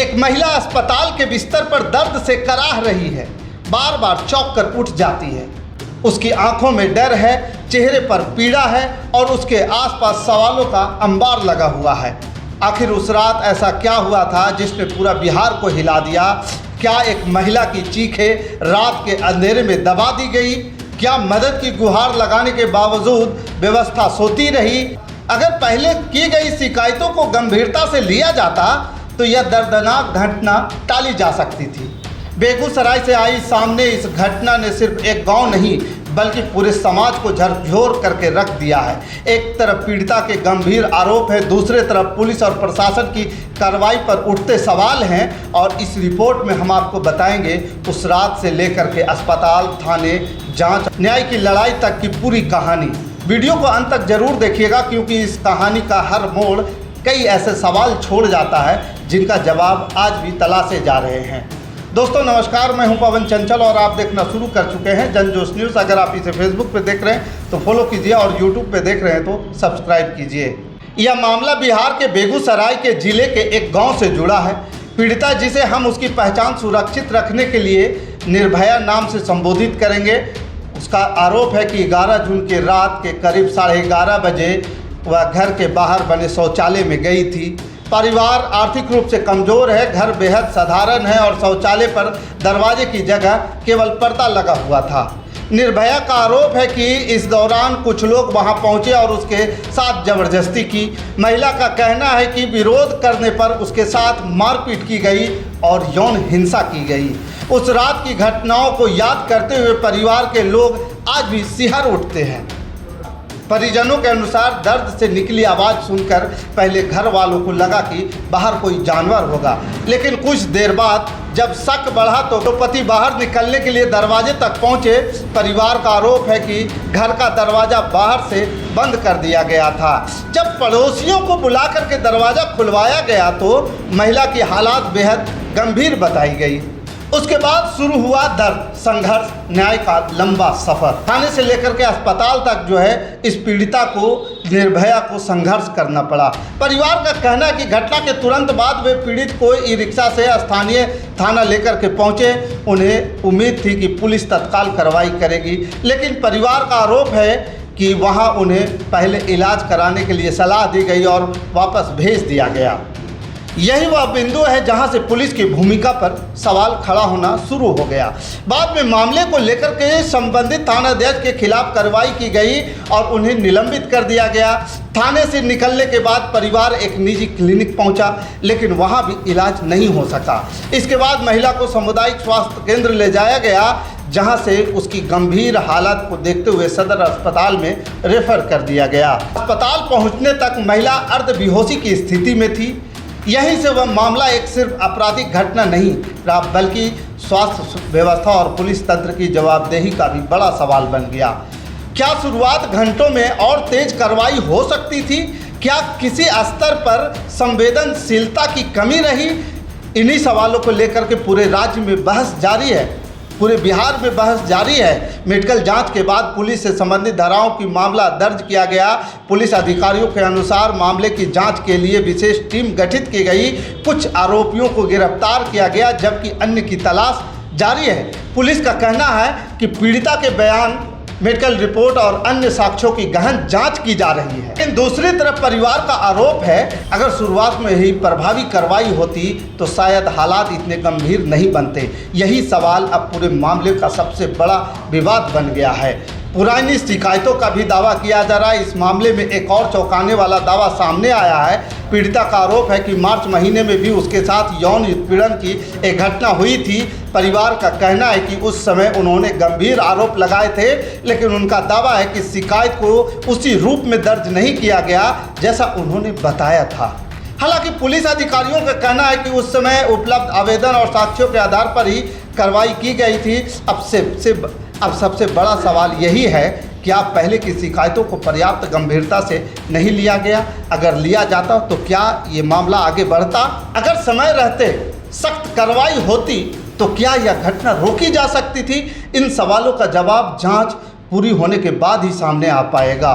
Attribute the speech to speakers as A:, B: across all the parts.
A: एक महिला अस्पताल के बिस्तर पर दर्द से कराह रही है, बार बार चौंक कर उठ जाती है। उसकी आंखों में डर है, चेहरे पर पीड़ा है और उसके आसपास सवालों का अंबार लगा हुआ है। आखिर उस रात ऐसा क्या हुआ था जिसने पूरा बिहार को हिला दिया? क्या एक महिला की चीखें रात के अंधेरे में दबा दी गई? क्या मदद की गुहार लगाने के बावजूद व्यवस्था सोती रही? अगर पहले की गई शिकायतों को गंभीरता से लिया जाता तो यह दर्दनाक घटना टाली जा सकती थी। बेगूसराय से आई सामने इस घटना ने सिर्फ एक गांव नहीं बल्कि पूरे समाज को झकझोर करके रख दिया है। एक तरफ पीड़िता के गंभीर आरोप है, दूसरे तरफ पुलिस और प्रशासन की कार्रवाई पर उठते सवाल हैं। और इस रिपोर्ट में हम आपको बताएंगे उस रात से लेकर के अस्पताल, थाने, जांच, न्याय की लड़ाई तक की पूरी कहानी। वीडियो को अंत तक जरूर देखिएगा क्योंकि इस कहानी का हर मोड़ कई ऐसे सवाल छोड़ जाता है जिनका जवाब आज भी तलाशे जा रहे हैं। दोस्तों नमस्कार, मैं हूं पवन चंचल और आप देखना शुरू कर चुके हैं जनजोश न्यूज़। अगर आप इसे फेसबुक पे देख रहे हैं तो फॉलो कीजिए और यूट्यूब पे देख रहे हैं तो सब्सक्राइब कीजिए। यह मामला बिहार के बेगूसराय के जिले के एक गांव से जुड़ा है। पीड़िता, जिसे हम उसकी पहचान सुरक्षित रखने के लिए निर्भया नाम से संबोधित करेंगे, उसका आरोप है कि 11 जून के रात के करीब 11:30 बजे वह घर के बाहर बने शौचालय में गई थी। परिवार आर्थिक रूप से कमज़ोर है, घर बेहद साधारण है और शौचालय पर दरवाजे की जगह केवल पर्दा लगा हुआ था। निर्भया का आरोप है कि इस दौरान कुछ लोग वहां पहुंचे और उसके साथ ज़बरदस्ती की। महिला का कहना है कि विरोध करने पर उसके साथ मारपीट की गई और यौन हिंसा की गई। उस रात की घटनाओं को याद करते हुए परिवार के लोग आज भी सिहर उठते हैं। परिजनों के अनुसार दर्द से निकली आवाज़ सुनकर पहले घर वालों को लगा कि बाहर कोई जानवर होगा, लेकिन कुछ देर बाद जब शक बढ़ा तो पति बाहर निकलने के लिए दरवाजे तक पहुंचे। परिवार का आरोप है कि घर का दरवाज़ा बाहर से बंद कर दिया गया था। जब पड़ोसियों को बुला करके दरवाज़ा खुलवाया गया तो महिला की हालात बेहद गंभीर बताई गई। उसके बाद शुरू हुआ दर्द, संघर्ष, न्याय का लंबा सफर। थाने से लेकर के अस्पताल तक जो है इस पीड़िता को, निर्भया को संघर्ष करना पड़ा। परिवार का कहना है कि घटना के तुरंत बाद वे पीड़ित को ई रिक्शा से स्थानीय थाना लेकर के पहुंचे। उन्हें उम्मीद थी कि पुलिस तत्काल कार्रवाई करेगी, लेकिन परिवार का आरोप है कि वहां उन्हें पहले इलाज कराने के लिए सलाह दी गई और वापस भेज दिया गया। यही वह बिंदु है जहां से पुलिस की भूमिका पर सवाल खड़ा होना शुरू हो गया। बाद में मामले को लेकर के संबंधित थानाध्यक्ष के खिलाफ कार्रवाई की गई और उन्हें निलंबित कर दिया गया। थाने से निकलने के बाद परिवार एक निजी क्लिनिक पहुंचा, लेकिन वहां भी इलाज नहीं हो सका। इसके बाद महिला को सामुदायिक स्वास्थ्य केंद्र ले जाया गया, जहां से उसकी गंभीर हालत को देखते हुए सदर अस्पताल में रेफर कर दिया गया। अस्पताल पहुंचने तक महिला अर्धबेहोशी की स्थिति में थी। यहीं से वह मामला एक सिर्फ आपराधिक घटना नहीं रहा बल्कि स्वास्थ्य व्यवस्था और पुलिस तंत्र की जवाबदेही का भी बड़ा सवाल बन गया। क्या शुरुआत घंटों में और तेज कार्रवाई हो सकती थी? क्या किसी स्तर पर संवेदनशीलता की कमी रही? इन्हीं सवालों को लेकर के पूरे राज्य में बहस जारी है, पूरे बिहार में बहस जारी है। मेडिकल जांच के बाद पुलिस से संबंधित धाराओं की मामला दर्ज किया गया। पुलिस अधिकारियों के अनुसार मामले की जांच के लिए विशेष टीम गठित की गई। कुछ आरोपियों को गिरफ्तार किया गया जबकि अन्य की तलाश जारी है। पुलिस का कहना है कि पीड़िता के बयान, मेडिकल रिपोर्ट और अन्य साक्ष्यों की गहन जांच की जा रही है। लेकिन दूसरी तरफ परिवार का आरोप है अगर शुरुआत में ही प्रभावी कार्रवाई होती तो शायद हालात इतने गंभीर नहीं बनते। यही सवाल अब पूरे मामले का सबसे बड़ा विवाद बन गया है। पुरानी शिकायतों का भी दावा किया जा रहा है। इस मामले में एक और चौंकाने वाला दावा सामने आया है। पीड़िता का आरोप है कि मार्च महीने में भी उसके साथ यौन उत्पीड़न की एक घटना हुई थी। परिवार का कहना है कि उस समय उन्होंने गंभीर आरोप लगाए थे, लेकिन उनका दावा है कि शिकायत को उसी रूप में दर्ज नहीं किया गया जैसा उन्होंने बताया था। हालांकि पुलिस अधिकारियों का कहना है कि उस समय उपलब्ध आवेदन और साक्ष्यों के आधार पर ही कार्रवाई की गई थी। अब सबसे बड़ा सवाल यही है कि आप पहले की शिकायतों को पर्याप्त गंभीरता से नहीं लिया गया। अगर लिया जाता तो क्या ये मामला आगे बढ़ता? अगर समय रहते सख्त कार्रवाई होती तो क्या यह घटना रोकी जा सकती थी? इन सवालों का जवाब जांच पूरी होने के बाद ही सामने आ पाएगा।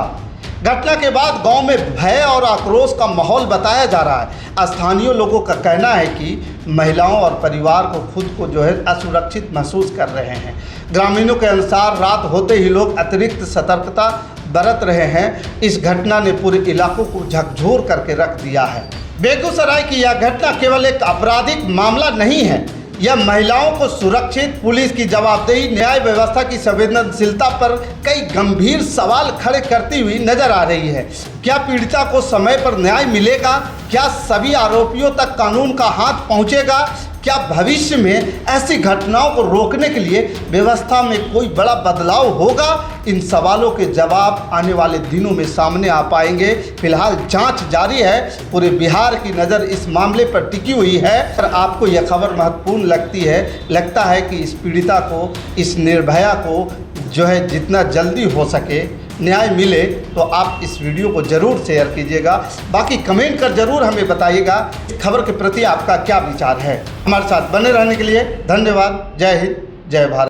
A: घटना के बाद गांव में भय और आक्रोश का माहौल बताया जा रहा है। स्थानीय लोगों का कहना है कि महिलाओं और परिवार को खुद को असुरक्षित महसूस कर रहे हैं। ग्रामीणों के अनुसार रात होते ही लोग अतिरिक्त सतर्कता बरत रहे हैं। इस घटना ने पूरे इलाकों को झकझोर करके रख दिया है। बेगूसराय की यह घटना केवल एक आपराधिक मामला नहीं है, यह महिलाओं को सुरक्षित, पुलिस की जवाबदेही, न्याय व्यवस्था की संवेदनशीलता पर कई गंभीर सवाल खड़े करती हुई नजर आ रही है। क्या पीड़िता को समय पर न्याय मिलेगा? क्या सभी आरोपियों तक कानून का हाथ पहुंचेगा? क्या भविष्य में ऐसी घटनाओं को रोकने के लिए व्यवस्था में कोई बड़ा बदलाव होगा? इन सवालों के जवाब आने वाले दिनों में सामने आ पाएंगे। फिलहाल जांच जारी है। पूरे बिहार की नज़र इस मामले पर टिकी हुई है। और आपको यह खबर महत्वपूर्ण लगता है कि इस पीड़िता को, इस निर्भया को जितना जल्दी हो सके न्याय मिले, तो आप इस वीडियो को ज़रूर शेयर कीजिएगा। बाकी कमेंट कर ज़रूर हमें बताइएगा खबर के प्रति आपका क्या विचार है। हमारे साथ बने रहने के लिए धन्यवाद। जय हिंद, जय भारत।